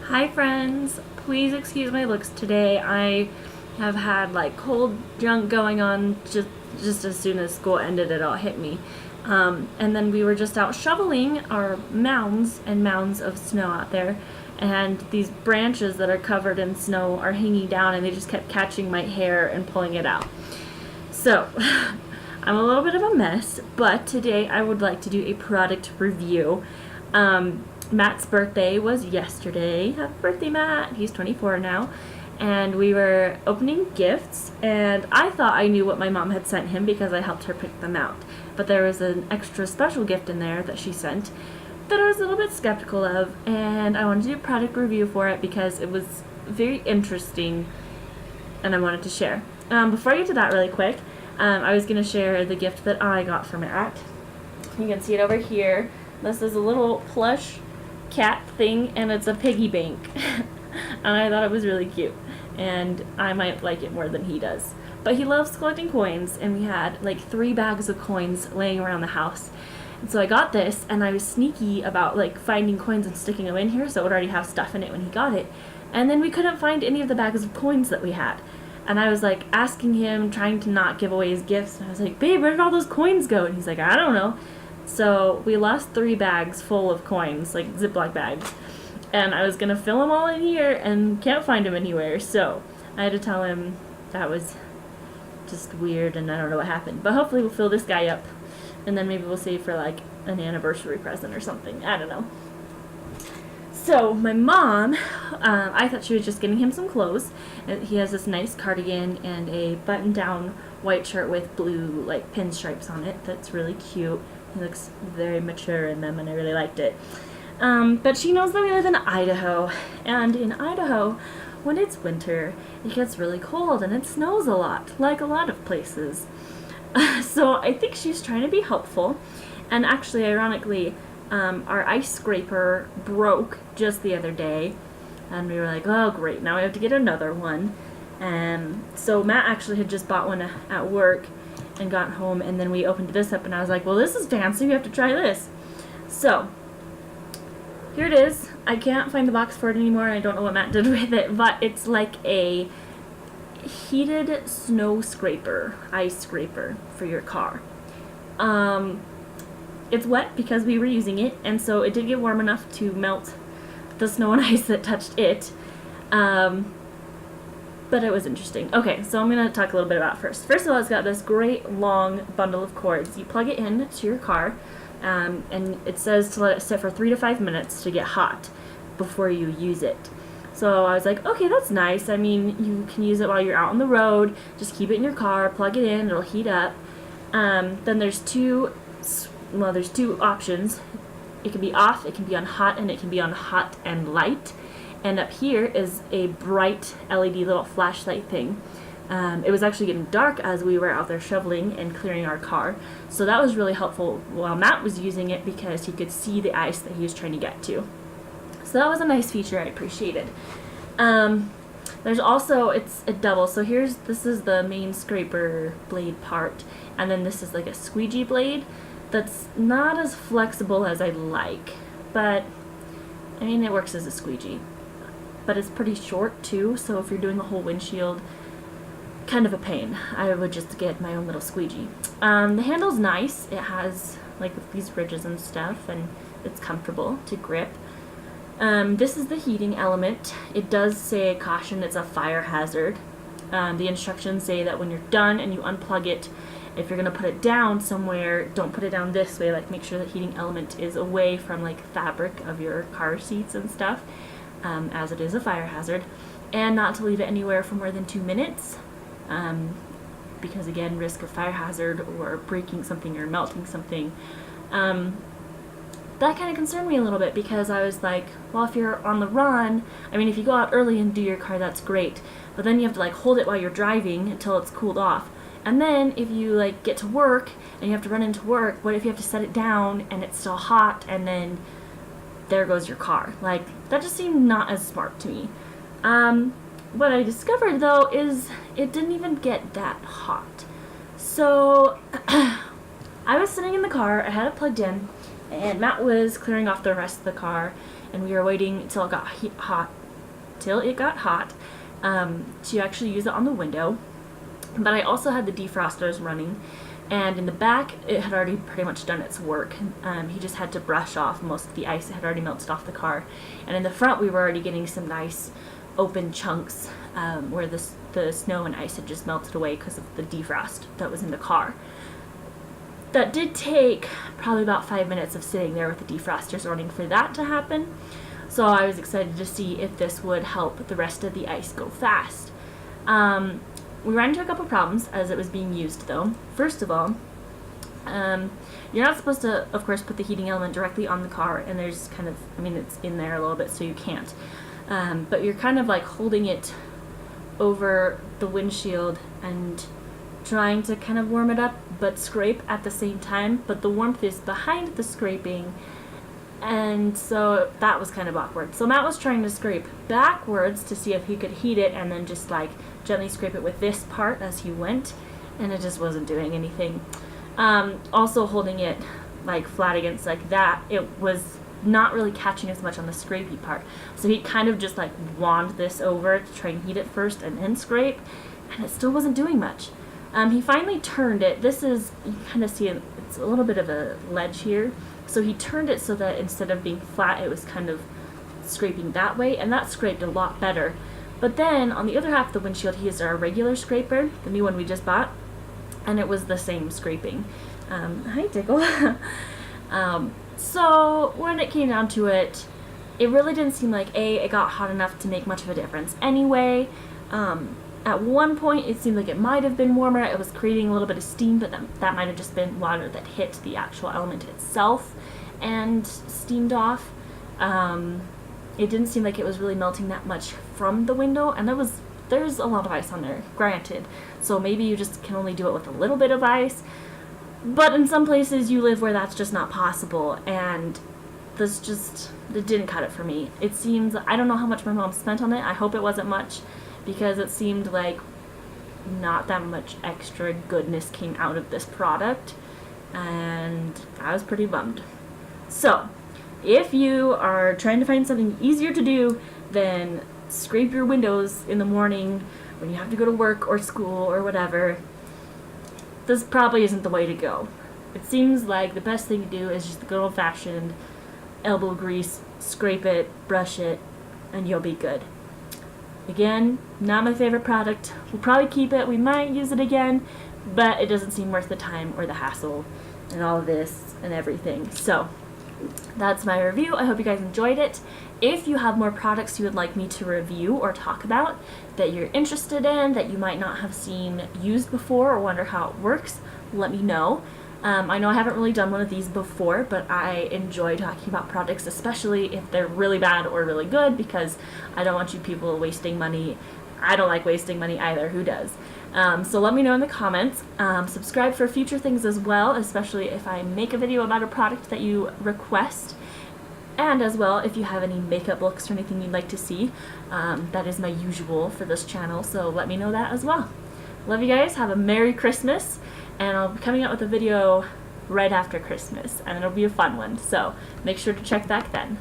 Hi friends, please excuse my looks today. I have had like cold junk going on just as soon as school ended. It all hit me. And then we were just out shoveling our mounds and mounds of snow out there, and these branches that are covered in snow are hanging down, and they just kept catching my hair and pulling it out. So I'm a little bit of a mess, but today I would like to do a product review. Matt's birthday was yesterday. Happy birthday, Matt. He's 24 now. And we were opening gifts, and I thought I knew what my mom had sent him because I helped her pick them out. But there was an extra special gift in there that she sent that I was a little bit skeptical of, and I wanted to do a product review for it because it was very interesting and I wanted to share. Before I get to that really quick, I was going to share the gift that I got from Matt. You can see it over here. This is a little plush cat thing, and it's a piggy bank. And I thought it was really cute, and I might like it more than he does. But he loves collecting coins, and we had like 3 bags of coins laying around the house. And so I got this, and I was sneaky about like finding coins and sticking them in here so it would already have stuff in it when he got it. And then we couldn't find any of the bags of coins that we had. And I was like asking him, trying to not give away his gifts, and I was like, "Babe, where did all those coins go?" And he's like, "I don't know." So we lost 3 bags full of coins, like Ziploc bags. And I was going to fill them all in here and can't find them anywhere. So I had to tell him that was just weird and I don't know what happened. But hopefully we'll fill this guy up. And then maybe we'll save for like an anniversary present or something. I don't know. So my mom, I thought she was just getting him some clothes. And he has this nice cardigan and a button-down white shirt with blue like pinstripes on it. That's really cute. He looks very mature in them, and I really liked it. But she knows that we live in Idaho, and in Idaho, when it's winter, it gets really cold and it snows a lot, like a lot of places. So I think she's trying to be helpful, and actually, ironically, our ice scraper broke just the other day, and we were like, oh great, now we have to get another one. So Matt actually had just bought one at work and got home, and then we opened this up, and I was like, well, this is fancy, we have to try this. So here it is. I can't find the box for it anymore, and I don't know what Matt did with it, but it's like a heated snow scraper, ice scraper for your car. It's wet because we were using it, and so it did get warm enough to melt the snow and ice that touched it. But it was interesting. Okay, so I'm going to talk a little bit about it first. First of all, it's got this great long bundle of cords. You plug it in to your car, and it says to let it sit for 3 to 5 minutes to get hot before you use it. So I was like, okay, that's nice. I mean, you can use it while you're out on the road. Just keep it in your car, plug it in, it'll heat up. Then there's two options. It can be off, it can be on hot, and it can be on hot and light. And up here is a bright LED little flashlight thing. It was actually getting dark as we were out there shoveling and clearing our car. So that was really helpful while Matt was using it because he could see the ice that he was trying to get to. So that was a nice feature I appreciated. There's also, it's a double. So this is the main scraper blade part. And then this is like a squeegee blade that's not as flexible as I'd like. But, I mean, it works as a squeegee. But it's pretty short too, so if you're doing a whole windshield, kind of a pain. I would just get my own little squeegee. The handle's nice. It has like these ridges and stuff, and it's comfortable to grip. This is the heating element. It does say, caution, it's a fire hazard. The instructions say that when you're done and you unplug it, if you're going to put it down somewhere, don't put it down this way. Like, make sure the heating element is away from like fabric of your car seats and stuff. As it is a fire hazard, and not to leave it anywhere for more than 2 minutes, because again, risk of fire hazard or breaking something or melting something. That kind of concerned me a little bit because I was like, well, if you're on the run, I mean, if you go out early and do your car, that's great, but then you have to like hold it while you're driving until it's cooled off. And then if you like get to work and you have to run into work, what if you have to set it down and it's still hot, and then there goes your car? Like, that just seemed not as smart to me. What I discovered though is it didn't even get that hot. So I was sitting in the car, I had it plugged in, and Matt was clearing off the rest of the car, and we were waiting until it got hot, to actually use it on the window. But I also had the defrosters running, and in the back it had already pretty much done its work. He just had to brush off most of the ice that had already melted off the car, and in the front we were already getting some nice open chunks where the snow and ice had just melted away because of the defrost that was in the car. That did take probably about 5 minutes of sitting there with the defrosters running for that to happen. So I was excited to see if this would help the rest of the ice go fast. We ran into a couple problems as it was being used though. First of all, you're not supposed to, of course, put the heating element directly on the car, and there's kind of, I mean, it's in there a little bit so you can't. But you're kind of like holding it over the windshield and trying to kind of warm it up but scrape at the same time, but the warmth is behind the scraping, and so that was kind of awkward. So Matt was trying to scrape backwards to see if he could heat it and then just like gently scrape it with this part as he went, and it just wasn't doing anything. Also holding it like flat against like that, it was not really catching as much on the scrapey part. So he kind of just like wand this over to try and heat it first and then scrape, and it still wasn't doing much. He finally turned it. This is, you can kind of see it's a little bit of a ledge here. So he turned it so that instead of being flat, it was kind of scraping that way, and that scraped a lot better. But then on the other half of the windshield, he used our regular scraper, the new one we just bought, and it was the same scraping. Hi, Tickle. So when it came down to it, it really didn't seem like it got hot enough to make much of a difference anyway. At one point it seemed like it might have been warmer. It was creating a little bit of steam, but that might have just been water that hit the actual element itself and steamed off. It didn't seem like it was really melting that much from the window, and there's a lot of ice on there, granted. So maybe you just can only do it with a little bit of ice. But in some places you live where that's just not possible, and it didn't cut it for me. It seems, I don't know how much my mom spent on it. I hope it wasn't much, because it seemed like not that much extra goodness came out of this product, and I was pretty bummed. So, if you are trying to find something easier to do than scrape your windows in the morning when you have to go to work or school or whatever, this probably isn't the way to go. It seems like the best thing to do is just the good old-fashioned elbow grease, scrape it, brush it, and you'll be good. Again, not my favorite product. We'll probably keep it. We might use it again, but it doesn't seem worth the time or the hassle and all of this and everything. So that's my review. I hope you guys enjoyed it. If you have more products you would like me to review or talk about that you're interested in, that you might not have seen used before or wonder how it works, let me know. I know I haven't really done one of these before, but I enjoy talking about products, especially if they're really bad or really good, because I don't want you people wasting money. I don't like wasting money either. Who does? So let me know in the comments. Subscribe for future things as well, especially if I make a video about a product that you request. And as well, if you have any makeup looks or anything you'd like to see, that is my usual for this channel, so let me know that as well. Love you guys. Have a Merry Christmas. And I'll be coming out with a video right after Christmas, and it'll be a fun one, so make sure to check back then.